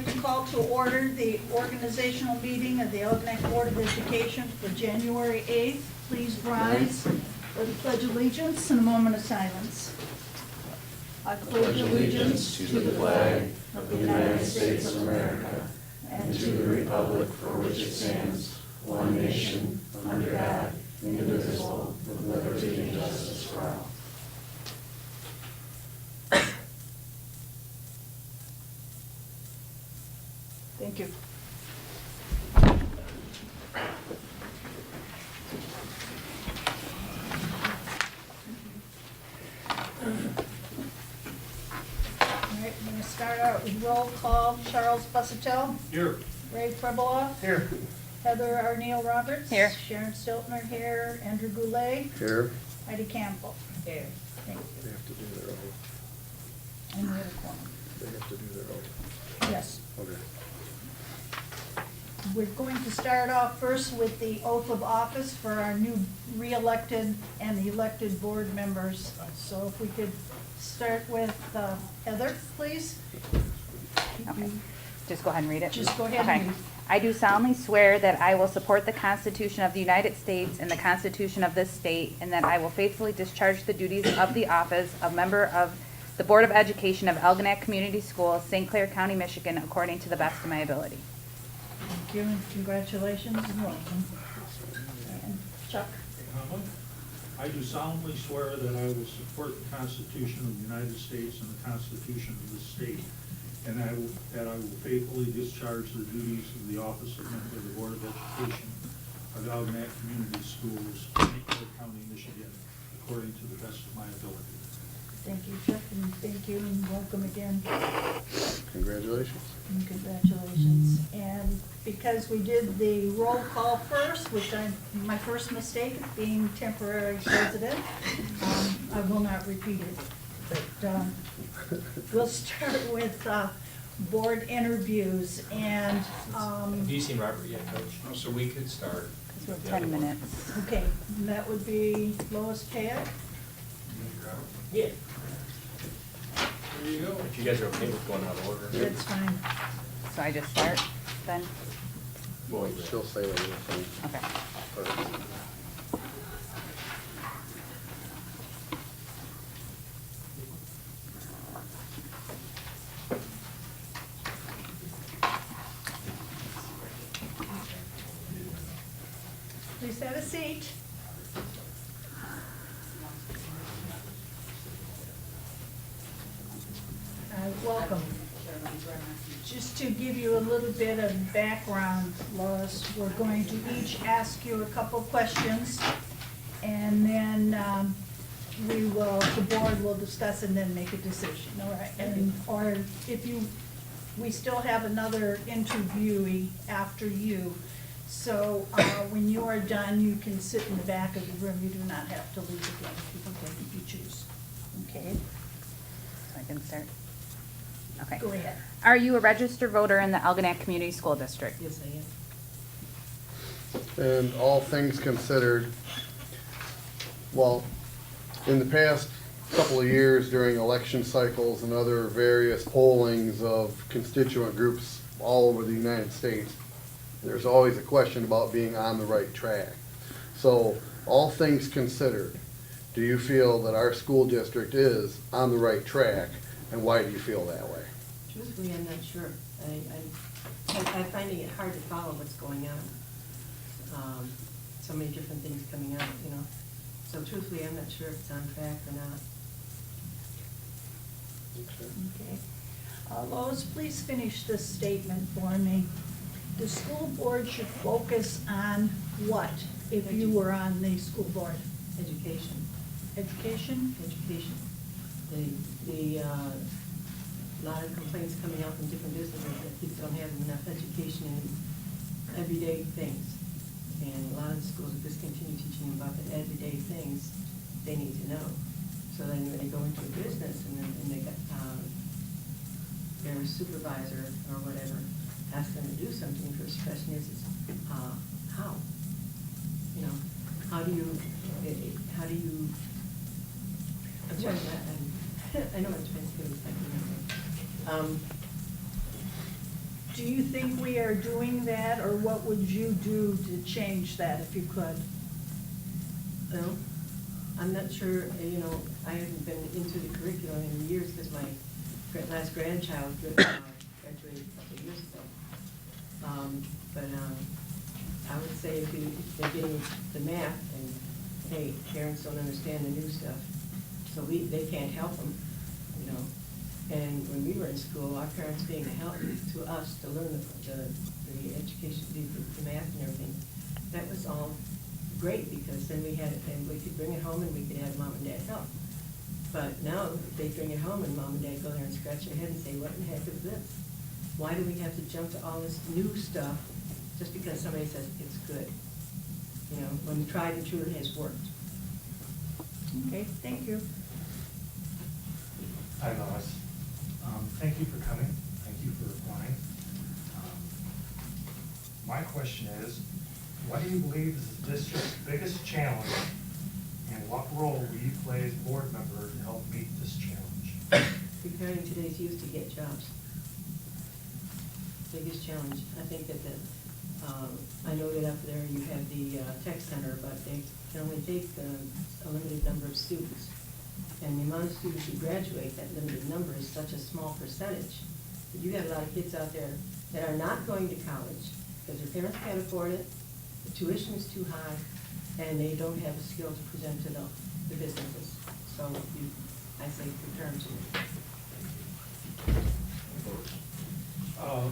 like to call to order the organizational meeting of the Algonac Board of Education for January 8th. Please rise for the Pledge of Allegiance and a moment of silence. I pledge allegiance to the flag of the United States of America and to the republic for which it stands, one nation, under God, indivisible, with liberty and justice for all. Thank you. All right, I'm going to start out with roll call. Charles Busatell. Here. Ray Prebeloff. Here. Heather Arneal Roberts. Here. Sharon Stiltner here. Andrew Goulet. Here. Heidi Campbell. Here. Thank They you. have to do their oath. And we have a quorum. They have to do their oath. Yes. Okay. We're going to start off first with the oath of office for our new re-elected and elected board members. So if we could start with Heather, please. Okay. Just go ahead and read it. Just go ahead Okay. and read. I do solemnly swear that I will support the Constitution of the United States and the Constitution of this state, and that I will faithfully discharge the duties of the office of member of the Board of Education of Algonac Community Schools, St. Clair County, Michigan, according to the best of my ability. Thank you, and congratulations and welcome. And Chuck? I do solemnly swear that I will support the Constitution of the United States and the Constitution of this state, and that I will faithfully discharge the duties of the office of member of the Board of Education of Algonac Community Schools, St. Clair County, Michigan, according to the best of my ability. Thank you, Chuck, and thank you, and welcome again. Congratulations. And congratulations. And because we did the roll call first, which my first mistake of being temporary president, I will not repeat it. But we'll start with board interviews and, Have you seen Robert yet, Coach? So we could start. Because we're 10 minutes. okay, that would be Lois Payette. Yeah. There you go. If you guys are okay with going out of order. That's fine. So I just start then? Well, she'll say what you're saying Okay. first. Please have a seat. Welcome. Just to give you a little bit of background, Lois, we're going to each ask you a couple questions, and then the board will discuss and then make a decision, all right? And, or if we still have another interviewee after you, so when you are done, you can sit in the back of the room. You do not have to leave again if you choose, okay? So I can start? Okay. Go ahead. Are you a registered voter in the Algonac Community School District? Yes, I am. And all things considered, well, in the past couple of years during election cycles and other various pollings of constituent groups all over the United States, there's always a question about being on the right track. So, all things considered, do you feel that our school district is on the right track, and why do you feel that way? Truthfully, I'm not sure. I'm finding it hard to follow what's going on. So many different things coming out, you know. So truthfully, I'm not sure if it's on track or not. Okay. Lois, please finish this statement for me. The school board should focus on what if you were on the school board? Education. Education? Education. A lot of complaints coming out from different businesses that kids don't have enough education in everyday things. And a lot of the schools have discontinued teaching them about the everyday things they need to know. So then when they go into a business and they got their supervisor or whatever asks them to do something, the first question is how? You know, how do you, I'm sorry, I know what I'm trying to say, but I can't remember. Do you think we are doing that, or what would you do to change that if you could? Well, I'm not sure, I haven't been into the curriculum in years because my last grandchild graduated a couple of years ago. But I would say if they're getting the math, and hey, parents don't understand the new stuff, so they can't help them, And when we were in school, our parents being a help to us to learn the education, the math and everything, that was all great, because then we could bring it home and we could have mom and dad help. But now, if they bring it home and mom and dad go there and scratch their head and say, what in the heck is this? Why do we have to jump to all this new stuff just because somebody says it's good? When tried and true, it has worked. Okay, thank you. Hi, Lois. Thank you for coming. Thank you for applying. My question is, what do you believe is the district's biggest challenge, and what role will you play as board member to help meet this challenge? Preparing today's youth to get jobs. Biggest challenge. I think that I know that up there you have the tech center, but they can only take a limited number of students. And the amount of students who graduate, that limited number, is such a small percentage. But you got a lot of kids out there that are not going to college because their parents can't afford it, the tuition is too high, and they don't have a skill to present to the businesses. So I say prepare them to.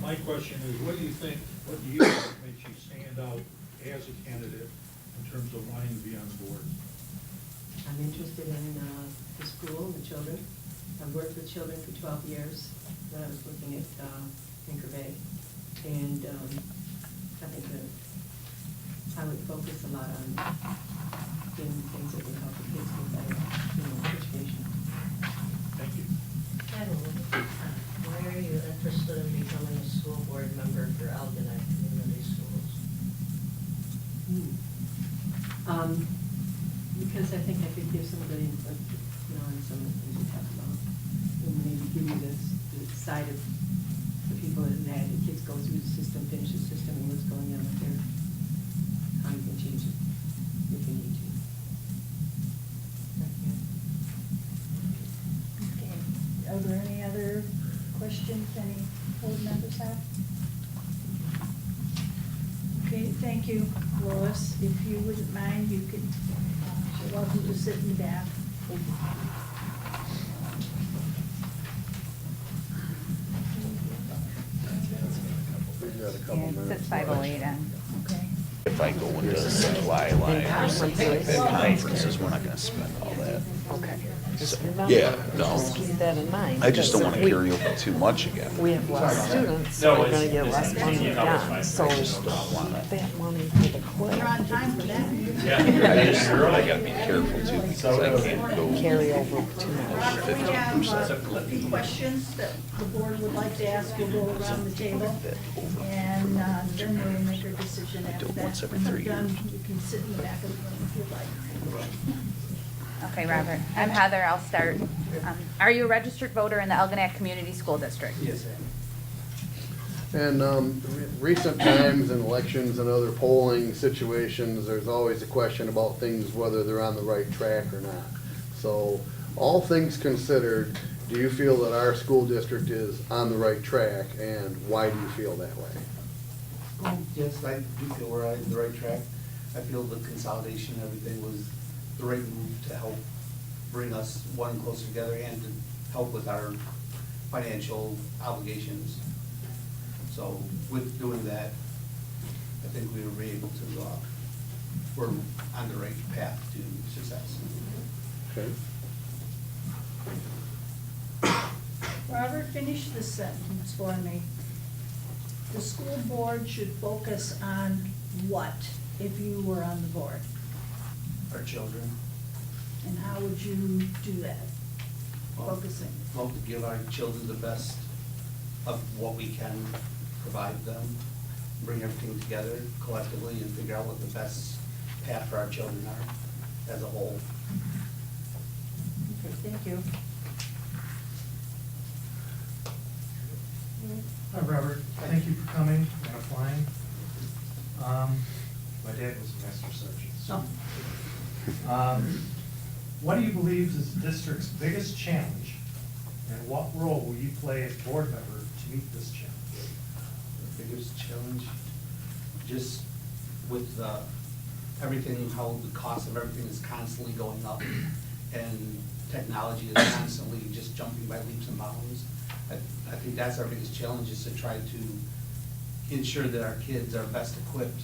My question is, what do you think makes you stand out as a candidate in terms of wanting to be on the board? I'm interested in the school and the children. I've worked with children for 12 years when I was looking at Tinker Bay. And I think that I would focus a lot on doing things that would help the kids get better, education. Thank you. Why are you interested in becoming a school board member for Algonac Community Schools? Because I think I could give some good input, on some of the things we talk about. And maybe give you the side of the people that had the kids go through the system, finish the system, and what's going on with their, how you can change it if you need to. Okay. Are there any other questions any board members have? Okay, thank you, Lois. If you wouldn't mind, you could, you're welcome to sit in the back. We've got a couple Yeah, it minutes. says 5:08 on. Okay. If I go into the supply line or something like that, conferences, we're not gonna spend all that. Okay. Just So, remember, yeah, no. just keep that in mind. I just don't because wanna if carry over too much again. we have less students, so we're gonna get less money again, so I just don't wanna. that money for the We're on quiz time for that. I gotta be careful too, because I can't go. carry over too much. Robert, we have a few questions that the board would like to ask. We'll go around the table, and then we'll make a decision after do it that. once every When 3 we're done, years. you can sit in the back of the room if you'd like. Okay, Robert. I'm Heather. I'll start. Are you a registered voter in the Algonac Community School District? Yes, And recent times in elections and other polling situations, there's always a question about things, whether they're on the right track or not. So, all things considered, do you feel that our school district is on the right track, and why do you feel that way? Yes, I do feel we're on the right track. I feel the consolidation and everything was the right move to help bring us one closer together and to help with our financial obligations. So with doing that, I think we were able to, we're on the right path to success. Okay. Robert, finish this sentence for me. The school board should focus on what if you were on the board? Our children, And how would you do that? Focusing. well, to give our children the best of what we can provide them, bring everything together collectively and figure out what the best path for our children are as a whole. Okay, thank you. Hi, Robert. Thank you for coming and applying. My dad was a master sergeant. So. What do you believe is the district's biggest challenge, and what role will you play as board member to meet this challenge? The biggest challenge, just with everything, how the cost of everything is constantly going up, and technology is constantly just jumping by leaps and bounds. I think that's our biggest challenge, is to try to ensure that our kids are best equipped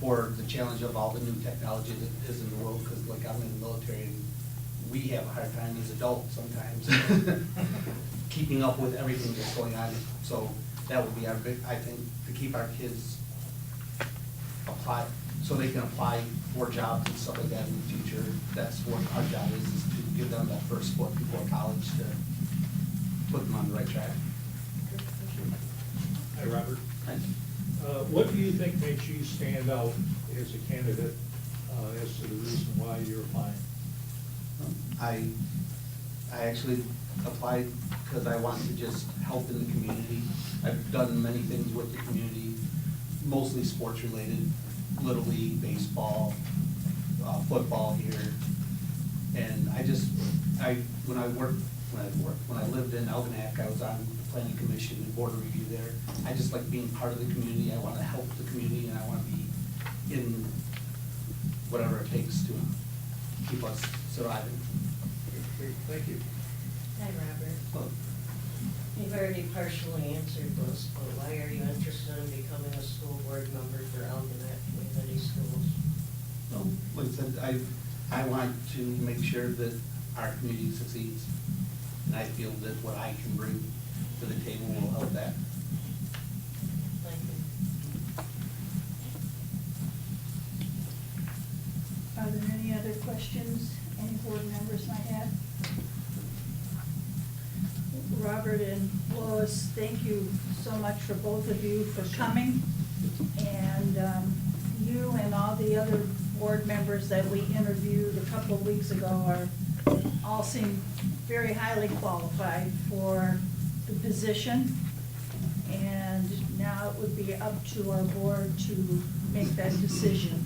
for the challenge of all the new technology that is in the world, because like I'm in the military and we have a hard time as adults sometimes keeping up with everything that's going on. So that would be our big, I think, to keep our kids apply, so they can apply for jobs and stuff like that in the future. That's what our job is to give them that first foot before college to put them on the right track. Hi, Robert. Right. What do you think makes you stand out as a candidate as to the reason why you're applying? I actually applied because I want to just help in the community. I've done many things with the community, mostly sports related, Little League, baseball, football here. And when I lived in Algonac, I was on the planning commission and board of review there. I just like being part of the community. I want to help the community, and I want to be in whatever it takes to keep us surviving. Great, thank you. Hi, Robert. Well, You've already partially answered this, but why are you interested in becoming a school board member for Algonac Community Schools? well, like I said, I want to make sure that our community succeeds, and I feel that what I can bring to the table will help that. Thank you. Are there any other questions any board members might have? Robert and Lois, thank you so much for both of you for coming. And you and all the other board members that we interviewed a couple of weeks ago all seem very highly qualified for the position. And now it would be up to our board to make that decision.